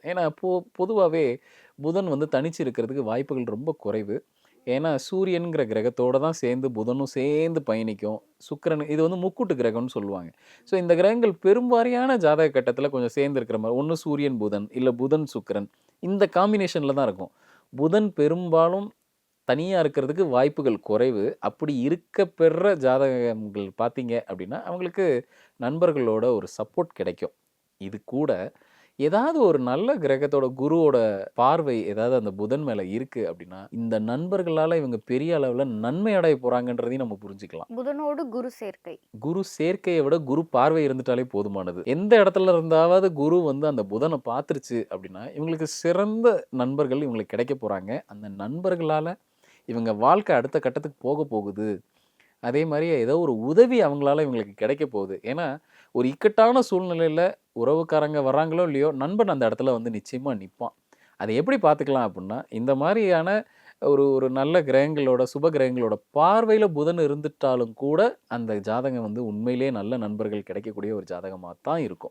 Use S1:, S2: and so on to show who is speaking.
S1: ஏன்னா பொதுவாவே புதன் வந்து தனிச்சு இருக்கிறதுக்கு வாய்ப்புகள் ரொம்ப குறைவு. ஏன்னா சூரியன்ங்கிற கிரகத்தோட தான் சேர்ந்து புதனும் சேர்ந்து பயணிக்கும். சுக்கிரன் இது வந்து முக்கூட்டு கிரகம்னு சொல்லுவாங்க. ஸோ இந்த கிரகங்கள் பெரும்வாரியான ஜாதக கட்டத்தில கொஞ்சம் சேர்ந்து இருக்கிற மாரி, ஒண்ணு சூரியன், புதன், இல்ல புதன், சுக்கிரன் இந்த காம்பினேஷன்ல தான் இருக்கும். புதன் பெரும்பாலும் தனியா இருக்கிறதுக்கு வாய்ப்புகள் குறைவு. அப்படி இருக்க பெற்ற ஜாதகங்கள் பார்த்தீங்க அப்படின்னா, அவங்களுக்கு நண்பர்களோட ஒரு சப்போர்ட் கிடைக்கும். இது கூட ஏதாவது ஒரு நல்ல கிரகத்தோட குருவோட பார்வை ஏதாவது அந்த புதன் மேல இருக்கு அப்படின்னா, இந்த நண்பர்களால இவங்க பெரிய அளவுல நன்மை அடைய போறாங்கன்றதையும் நம்ம புரிஞ்சுக்கலாம்.
S2: புதனோடு குரு சேர்க்கை.
S1: குரு சேர்க்கைய விட குரு பார்வை இருந்துட்டாலே போதுமானது. எந்த இடத்துல இருந்தாவது குரு வந்து அந்த புதன பார்த்துருச்சு அப்படின்னா, இவங்களுக்கு சிறந்த நண்பர்கள் இவங்களுக்கு கிடைக்க போறாங்க. அந்த நண்பர்களால இவங்க வாழ்க்கை அடுத்த கட்டத்துக்கு போக போகுது. அதே மாரி ஏதோ ஒரு உதவி அவங்களால இவங்களுக்கு கிடைக்க போகுது. ஏன்னா, ஒரு இக்கட்டான சூழ்நிலையில உறவுக்காரங்க வர்றாங்களோ இல்லையோ, நண்பன் அந்த இடத்துல வந்து நிச்சயமா நிப்பான். அத எப்படி பார்த்துக்கலாம் அப்புட்ன்னா, இந்த மாரியான ஒரு ஒரு நல்ல கிரகங்களோட, சுப கிரகங்களோட பார்வையில புதன் இருந்துட்டாலும் கூட, அந்த ஜாதகம் வந்து உண்மையிலேயே நல்ல நண்பர்கள் கிடைக்கக்கூடிய ஒரு ஜாதகமா தான் இருக்கும்.